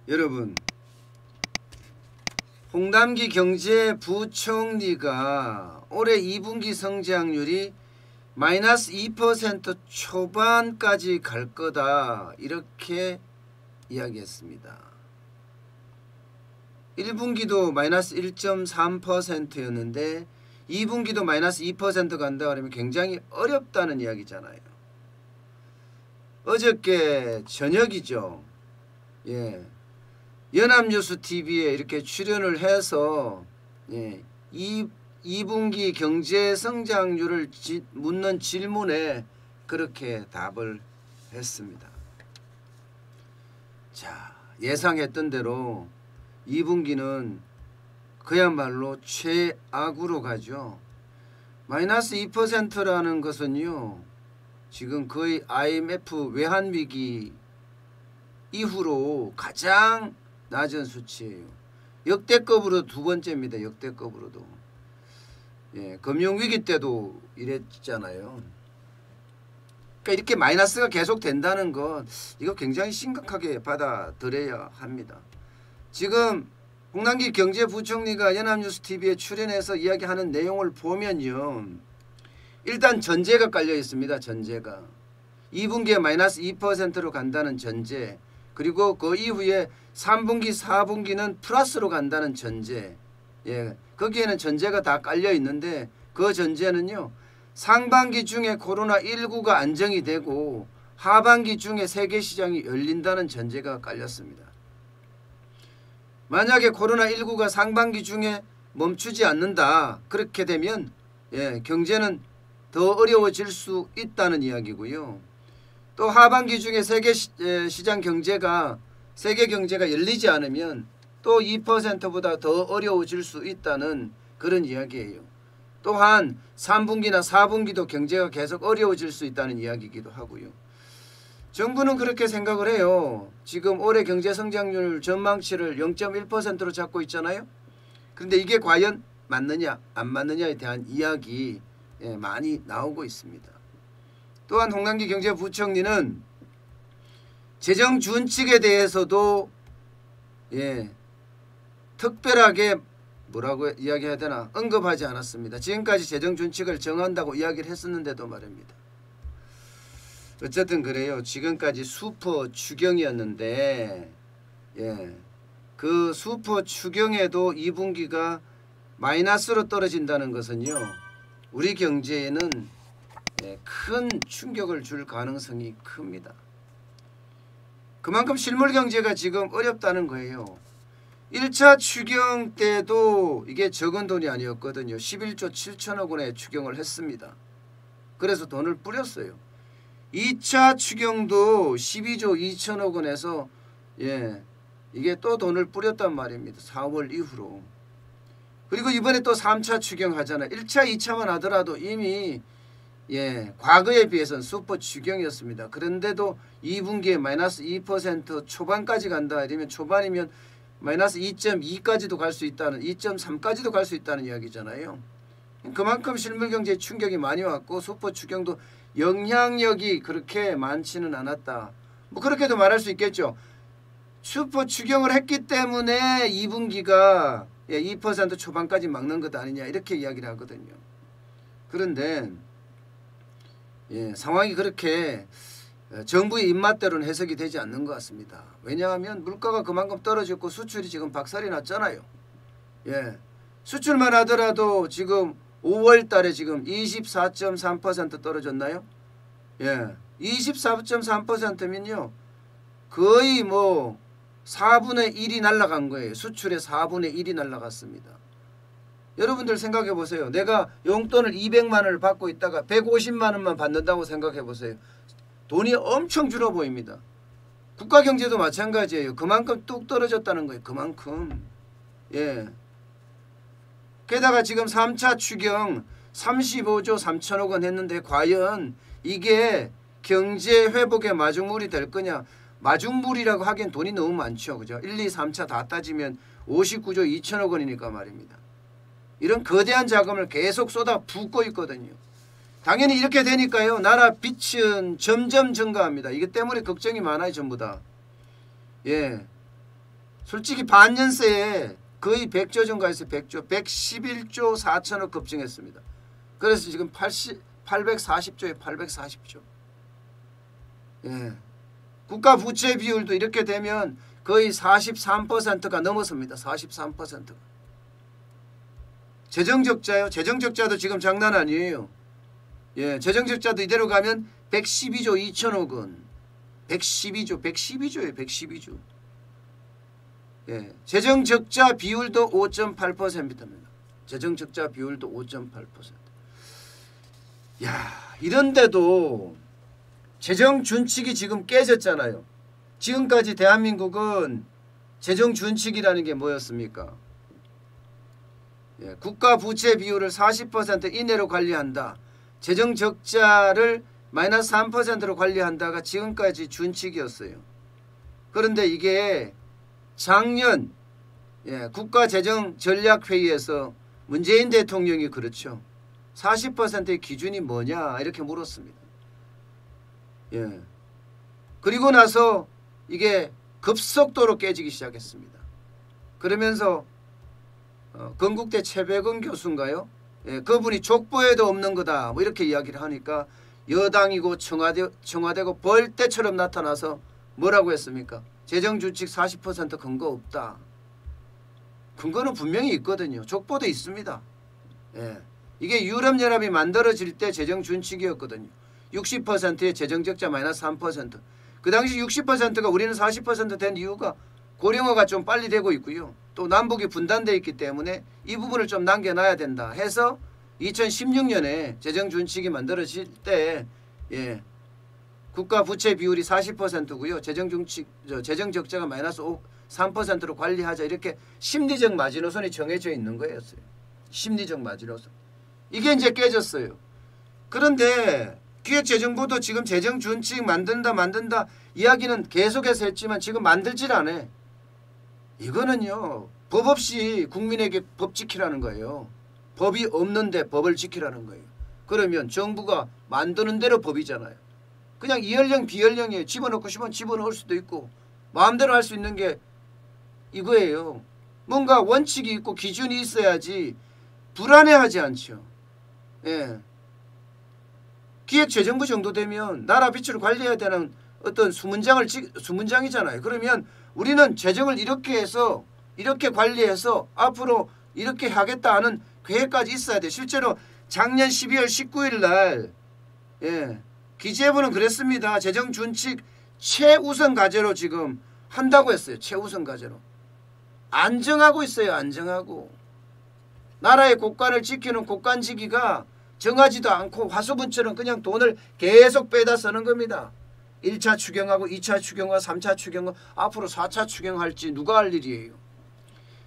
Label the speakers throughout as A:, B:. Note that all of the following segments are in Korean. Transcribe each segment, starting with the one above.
A: 여러분, 홍남기 경제부총리가 올해 2분기 성장률이 마이너스 2% 초반까지 갈 거다 이렇게 이야기했습니다. 1분기도 마이너스 1.3%였는데 2분기도 마이너스 2% 간다 그러면 굉장히 어렵다는 이야기잖아요. 어저께 저녁이죠. 예. 연합뉴스 TV에 이렇게 출연을 해서 2분기 경제 성장률을 묻는 질문에 그렇게 답을 했습니다. 자, 예상했던 대로 2분기는 그야말로 최악으로 가죠. 마이너스 2%라는 것은요, 지금 거의 IMF 외환위기 이후로 가장 낮은 수치예요. 역대급으로 두 번째입니다. 역대급으로도. 예, 금융위기 때도 이랬잖아요. 그러니까 이렇게 마이너스가 계속 된다는 건 이거 굉장히 심각하게 받아들여야 합니다. 지금 홍남기 경제부총리가 연합뉴스 TV에 출연해서 이야기하는 내용을 보면요, 일단 전제가 깔려 있습니다. 전제가 2분기에 마이너스 2%로 간다는 전제, 그리고 그 이후에 3분기 4분기는 플러스로 간다는 전제. 예, 거기에는 전제가 다 깔려 있는데 그 전제는요, 상반기 중에 코로나19가 안정이 되고 하반기 중에 세계 시장이 열린다는 전제가 깔렸습니다. 만약에 코로나19가 상반기 중에 멈추지 않는다, 그렇게 되면 경제는 더 어려워질 수 있다는 이야기고요. 또 하반기 중에 세계 시장 경제가, 세계 경제가 열리지 않으면 또 2%보다 더 어려워질 수 있다는 그런 이야기예요. 또한 3분기나 4분기도 경제가 계속 어려워질 수 있다는 이야기이기도 하고요. 정부는 그렇게 생각을 해요. 지금 올해 경제 성장률 전망치를 0.1%로 잡고 있잖아요. 그런데 이게 과연 맞느냐 안 맞느냐에 대한 이야기 많이 나오고 있습니다. 또한 홍남기 경제부총리는 재정 준칙에 대해서도 특별하게 뭐라고 이야기해야 되나 언급하지 않았습니다. 지금까지 재정 준칙을 정한다고 이야기를 했었는데도 말입니다. 어쨌든 그래요. 지금까지 수퍼 추경이었는데 그 수퍼 추경에도 2분기가 마이너스로 떨어진다는 것은요, 우리 경제에는 큰 충격을 줄 가능성이 큽니다. 그만큼 실물 경제가 지금 어렵다는 거예요. 1차 추경 때도 이게 적은 돈이 아니었거든요. 11조 7천억 원의 추경을 했습니다. 그래서 돈을 뿌렸어요. 2차 추경도 12조 2천억 원에서 이게 또 돈을 뿌렸단 말입니다. 4월 이후로. 그리고 이번에 또 3차 추경 하잖아요. 1차 2차만 하더라도 이미 과거에 비해서는 슈퍼 추경이었습니다. 그런데도 2분기에 마이너스 2% 초반까지 간다 이러면, 초반이면 마이너스 2.2까지도 갈 수 있다는, 2.3까지도 갈 수 있다는 이야기잖아요. 그만큼 실물경제에 충격이 많이 왔고 슈퍼 추경도 영향력이 그렇게 많지는 않았다. 뭐 그렇게도 말할 수 있겠죠. 슈퍼 추경을 했기 때문에 2분기가 2% 초반까지 막는 것 아니냐 이렇게 이야기를 하거든요. 그런데 상황이 그렇게 정부의 입맛대로는 해석이 되지 않는 것 같습니다. 왜냐하면 물가가 그만큼 떨어졌고 수출이 지금 박살이 났잖아요. 수출만 하더라도 지금 5월 달에 지금 24.3% 떨어졌나요? 24.3%면요 거의 뭐 4분의 1이 날아간 거예요. 수출의 4분의 1이 날아갔습니다. 여러분들 생각해 보세요. 내가 용돈을 200만 원을 받고 있다가 150만 원만 받는다고 생각해 보세요. 돈이 엄청 줄어 보입니다. 국가 경제도 마찬가지예요. 그만큼 뚝 떨어졌다는 거예요. 그만큼. 게다가 지금 3차 추경 35조 3천억 원 했는데 과연 이게 경제 회복의 마중물이 될 거냐? 마중물이라고 하기엔 돈이 너무 많죠. 그죠? 1, 2, 3차 다 따지면 59조 2천억 원이니까 말입니다. 이런 거대한 자금을 계속 쏟아 붓고 있거든요. 당연히 이렇게 되니까요, 나라 빚은 점점 증가합니다. 이것 때문에 걱정이 많아요. 전부 다. 솔직히 반년새에 거의 100조 정도에서 100조, 111조 4천억 급증했습니다. 그래서 지금 840조에 840조. 예. 국가 부채 비율도 이렇게 되면 거의 43%가 넘어섭니다. 43%가. 재정적자요. 재정적자도 지금 장난 아니에요. 예, 재정적자도 이대로 가면 112조 2천억 원. 112조예요. 112조. 예, 재정적자 비율도 5.8%입니다. 재정적자 비율도 5.8%. 야, 이런데도 재정 준칙이 지금 깨졌잖아요. 지금까지 대한민국은 재정 준칙이라는 게 뭐였습니까? 예, 국가 부채 비율을 40% 이내로 관리한다. 재정 적자를 마이너스 3%로 관리한다가 지금까지 준칙이었어요. 그런데 이게 작년 국가재정전략회의에서 문재인 대통령이 그렇죠. 40%의 기준이 뭐냐 이렇게 물었습니다. 예. 그리고 나서 이게 급속도로 깨지기 시작했습니다. 그러면서 건국대 최백은 교수인가요? 예, 그분이 족보에도 없는 거다 뭐 이렇게 이야기를 하니까 여당이고 청와대고 벌떼처럼 나타나서 뭐라고 했습니까? 재정준칙 40% 근거 없다. 근거는 분명히 있거든요. 족보도 있습니다. 예. 이게 유럽연합이 만들어질 때 재정준칙이었거든요. 60%의 재정적자 마이너스 3%. 그 당시 60%가 우리는 40% 된 이유가 고령화가 좀 빨리 되고 있고요. 또 남북이 분단되어 있기 때문에 이 부분을 좀 남겨놔야 된다 해서 2016년에 재정준칙이 만들어질 때 국가 부채 비율이 40%고요. 재정적자가 마이너스 3%로 관리하자 이렇게 심리적 마지노선이 정해져 있는 거였어요. 심리적 마지노선. 이게 이제 깨졌어요. 그런데 기획재정부도 지금 재정준칙 만든다 이야기는 계속해서 했지만 지금 만들질 않아. 이거는요. 법 없이 국민에게 법 지키라는 거예요. 법이 없는데 법을 지키라는 거예요. 그러면 정부가 만드는 대로 법이잖아요. 그냥 이연령 비연령이에요. 집어넣고 싶으면 집어넣을 수도 있고 마음대로 할 수 있는 게 이거예요. 뭔가 원칙이 있고 기준이 있어야지 불안해하지 않죠. 예. 기획재정부 정도 되면 나라 빚을 관리해야 되는 어떤 수문장이잖아요. 그러면 우리는 재정을 이렇게 해서 이렇게 관리해서 앞으로 이렇게 하겠다 하는 계획까지 있어야 돼. 실제로 작년 12월 19일 날 기재부는 그랬습니다. 재정준칙 최우선 과제로 지금 한다고 했어요. 최우선 과제로. 안정하고 있어요. 안정하고. 나라의 국간을 지키는 국간지기가 정하지도 않고 화수분처럼 그냥 돈을 계속 빼다 쓰는 겁니다. 1차 추경하고 2차 추경과 3차 추경과 앞으로 4차 추경할지 누가 할 일이에요.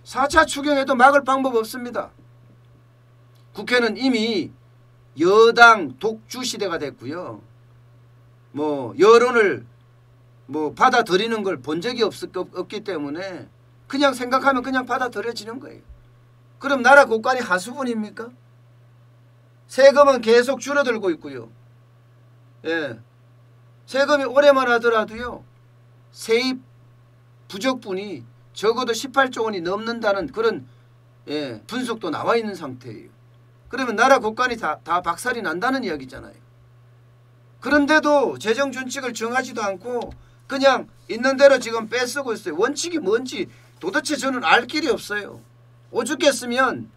A: 4차 추경에도 막을 방법 없습니다. 국회는 이미 여당 독주 시대가 됐고요. 여론을 받아들이는 걸 본 적이 없기 때문에 그냥 생각하면 그냥 받아들여지는 거예요. 그럼 나라 국간이 하수분입니까? 세금은 계속 줄어들고 있고요. 예. 세금이 올해만 하더라도요. 세입 부족분이 적어도 18조 원이 넘는다는 그런 분석도 나와 있는 상태예요. 그러면 나라 국간이 다 박살이 난다는 이야기잖아요. 그런데도 재정준칙을 정하지도 않고 그냥 있는 대로 지금 빼쓰고 있어요. 원칙이 뭔지 도대체 저는 알 길이 없어요. 오죽했으면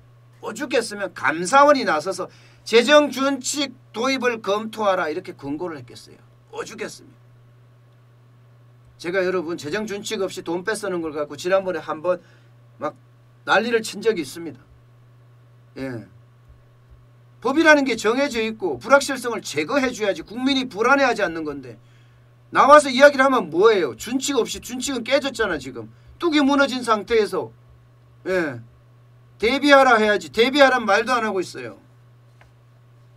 A: 감사원이 나서서 재정준칙 도입을 검토하라 이렇게 권고를 했겠어요. 오죽했으면. 제가 여러분 재정준칙 없이 돈 빼쓰는 걸 갖고 지난번에 한번 막 난리를 친 적이 있습니다. 예. 법이라는 게 정해져 있고 불확실성을 제거해 줘야지 국민이 불안해하지 않는 건데 나와서 이야기를 하면 뭐예요. 준칙 없이 준칙은 깨졌잖아. 지금 뚝이 무너진 상태에서 대비하라 해야지 대비하란 말도 안 하고 있어요.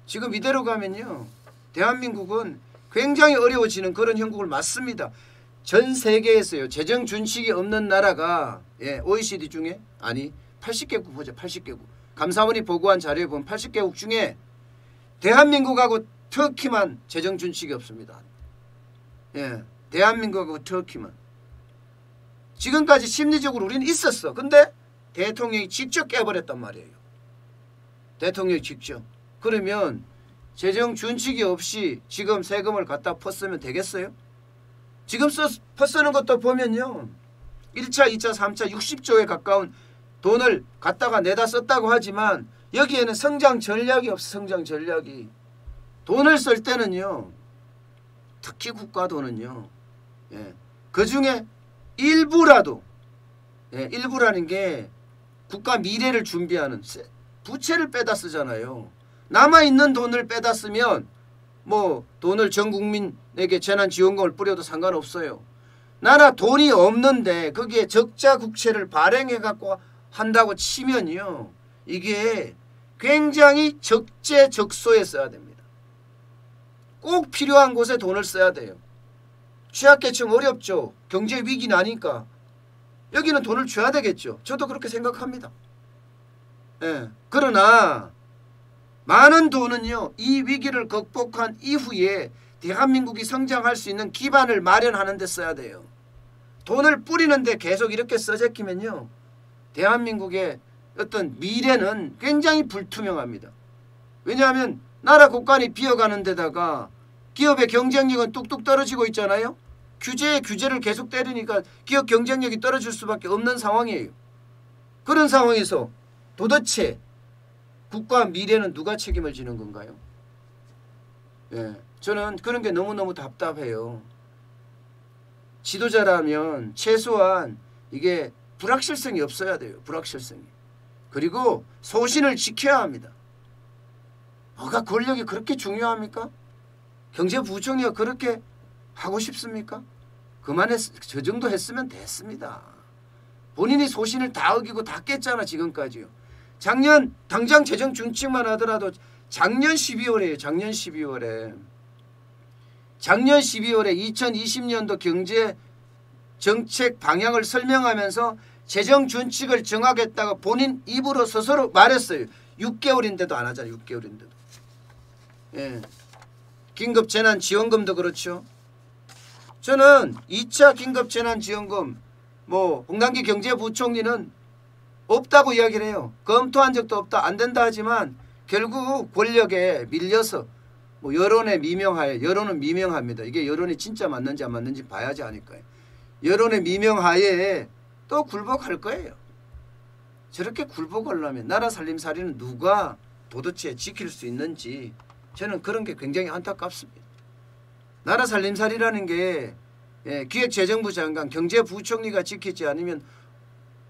A: 지금 이대로 가면요. 대한민국은 굉장히 어려워지는 그런 형국을 맞습니다. 전 세계에서요. 재정준칙이 없는 나라가 OECD 중에 80개국 보죠. 80개국. 감사원이 보고한 자료에 보면 80개국 중에 대한민국하고 터키만 재정준칙이 없습니다. 대한민국하고 터키만. 지금까지 심리적으로 우리는 있었어. 근데 대통령이 직접 깨버렸단 말이에요. 대통령이 직접. 그러면 재정 준칙이 없이 지금 세금을 갖다 퍼쓰면 되겠어요? 지금 퍼쓰는 것도 보면요. 1차, 2차, 3차 60조에 가까운 돈을 갖다가 내다 썼다고 하지만 여기에는 성장 전략이 없어. 성장 전략이. 돈을 쓸 때는요. 특히 국가 돈은요. 예, 그중에 일부라도 일부라는 게 국가 미래를 준비하는 부채를 빼다 쓰잖아요. 남아있는 돈을 빼다 쓰면 뭐 돈을 전 국민에게 재난지원금을 뿌려도 상관없어요. 나라 돈이 없는데 거기에 적자 국채를 발행해 갖고 한다고 치면요. 이게 굉장히 적재적소에 써야 됩니다. 꼭 필요한 곳에 돈을 써야 돼요. 취약계층 어렵죠. 경제 위기 나니까 여기는 돈을 줘야 되겠죠. 저도 그렇게 생각합니다. 예. 그러나 많은 돈은요. 이 위기를 극복한 이후에 대한민국이 성장할 수 있는 기반을 마련하는 데 써야 돼요. 돈을 뿌리는데 계속 이렇게 써제끼면요. 대한민국의 어떤 미래는 굉장히 불투명합니다. 왜냐하면 나라 국간이 비어가는 데다가 기업의 경쟁력은 뚝뚝 떨어지고 있잖아요. 규제에 규제를 계속 때리니까 기업 경쟁력이 떨어질 수밖에 없는 상황이에요. 그런 상황에서 도대체 국가 미래는 누가 책임을 지는 건가요? 예, 저는 그런 게 너무너무 답답해요. 지도자라면 최소한 이게 불확실성이 없어야 돼요. 불확실성이. 그리고 소신을 지켜야 합니다. 뭐가 권력이 그렇게 중요합니까? 경제부총리가 그렇게 하고 싶습니까? 저 정도 했으면 됐습니다. 본인이 소신을 다 어기고 다 깼잖아 지금까지요. 당장 재정 준칙만 하더라도 작년 12월에요. 작년 12월에 2020년도 경제 정책 방향을 설명하면서 재정 준칙을 정하겠다고 본인 입으로 스스로 말했어요. 6개월인데도 안 하잖아요. 6개월인데도. 예. 긴급재난지원금도 그렇죠. 저는 2차 긴급재난지원금 홍남기 경제부총리는 없다고 이야기를 해요. 검토한 적도 없다. 안 된다 하지만 결국 권력에 밀려서 여론의 미명하에 여론은 미명합니다. 이게 여론이 진짜 맞는지 안 맞는지 봐야지 하니까요. 여론의 미명하에 또 굴복할 거예요. 저렇게 굴복하려면 나라 살림살이는 누가 도대체 지킬 수 있는지 저는 그런 게 굉장히 안타깝습니다. 나라 살림살이라는 게 기획재정부 장관, 경제부총리가 지키지 않으면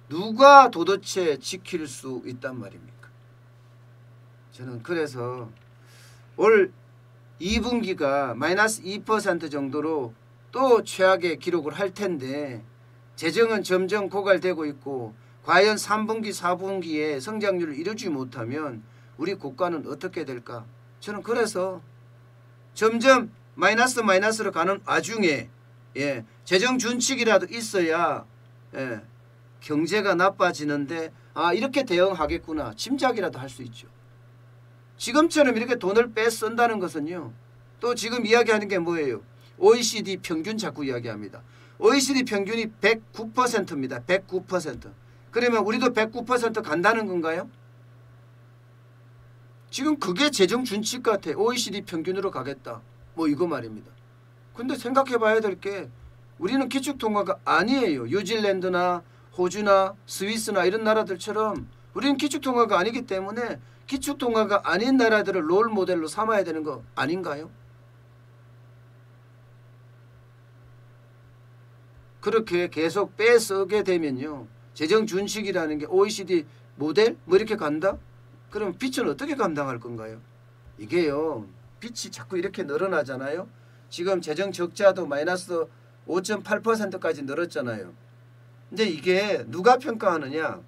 A: 누가 도대체 지킬 수 있단 말입니까? 저는 그래서 올 2분기가 마이너스 2% 정도로 또 최악의 기록을 할 텐데 재정은 점점 고갈되고 있고 과연 3분기, 4분기에 성장률을 이루지 못하면 우리 국가는 어떻게 될까? 저는 그래서 점점 마이너스로 가는 와중에 재정 준칙이라도 있어야 경제가 나빠지는데 이렇게 대응하겠구나 짐작이라도 할 수 있죠. 지금처럼 이렇게 돈을 빼쓴다는 것은요. 또 지금 이야기하는 게 뭐예요? OECD 평균 자꾸 이야기합니다. OECD 평균이 109%입니다. 109%. 그러면 우리도 109% 간다는 건가요? 지금 그게 재정 준칙 같아. OECD 평균으로 가겠다. 이거 말입니다. 근데 생각해 봐야 될 게 우리는 기축통화가 아니에요. 뉴질랜드나 호주나 스위스나 이런 나라들처럼 우리는 기축통화가 아니기 때문에 기축통화가 아닌 나라들을 롤 모델로 삼아야 되는 거 아닌가요? 그렇게 계속 빼쓰게 되면요. 재정 준칙이라는 게 OECD 모델 이렇게 간다? 그럼 빚은 어떻게 감당할 건가요? 이게요. 빚이 자꾸 이렇게 늘어나잖아요. 지금 재정 적자도 마이너스 5.8%까지 늘었잖아요. 근데 이게 누가 평가하느냐?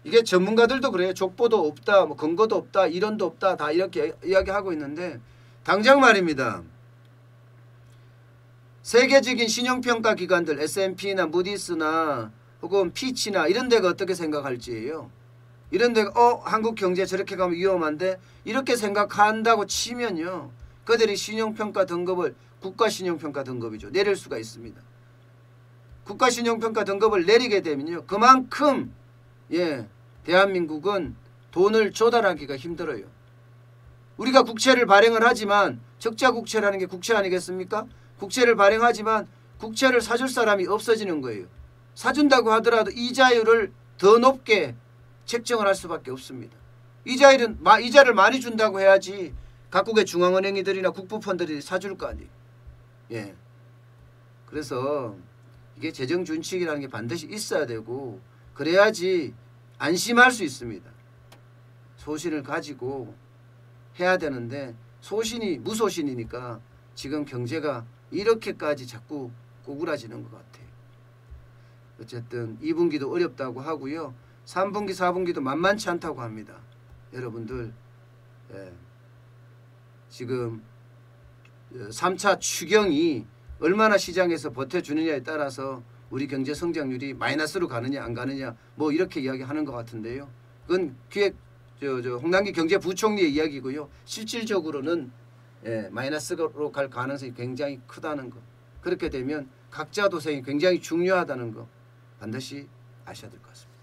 A: 이게 전문가들도 그래요. 족보도 없다, 근거도 없다, 이론도 없다 다 이렇게 이야기하고 있는데 당장 말입니다. 세계적인 신용평가 기관들 S&P나 무디스나 혹은 피치나 이런 데가 어떻게 생각할지예요. 이런 데가 한국 경제 저렇게 가면 위험한데 이렇게 생각한다고 치면요. 그들이 신용평가 등급을 국가신용평가 등급이죠. 내릴 수가 있습니다. 국가신용평가 등급을 내리게 되면요. 그만큼 대한민국은 돈을 조달하기가 힘들어요. 우리가 국채를 발행을 하지만 적자 국채라는 게 국채 아니겠습니까? 국채를 발행하지만 국채를 사줄 사람이 없어지는 거예요. 사준다고 하더라도 이자율을 더 높게 책정을 할 수밖에 없습니다. 이자를 많이 준다고 해야지 각국의 중앙은행이들이나 국부펀들이 사줄 거 아니에요. 그래서 이게 재정준칙이라는 게 반드시 있어야 되고 그래야지 안심할 수 있습니다. 소신을 가지고 해야 되는데 소신이 무소신이니까 지금 경제가 이렇게까지 자꾸 꼬꾸라지는 것 같아요. 어쨌든 2분기도 어렵다고 하고요. 3분기 4분기도 만만치 않다고 합니다. 여러분들 지금 3차 추경이 얼마나 시장에서 버텨주느냐에 따라서 우리 경제 성장률이 마이너스로 가느냐 안 가느냐 뭐 이렇게 이야기하는 것 같은데요. 그건 홍남기 경제부총리의 이야기고요. 실질적으로는 마이너스로 갈 가능성이 굉장히 크다는 거. 그렇게 되면 각자 도생이 굉장히 중요하다는 거 반드시 아셔야 될 것 같습니다.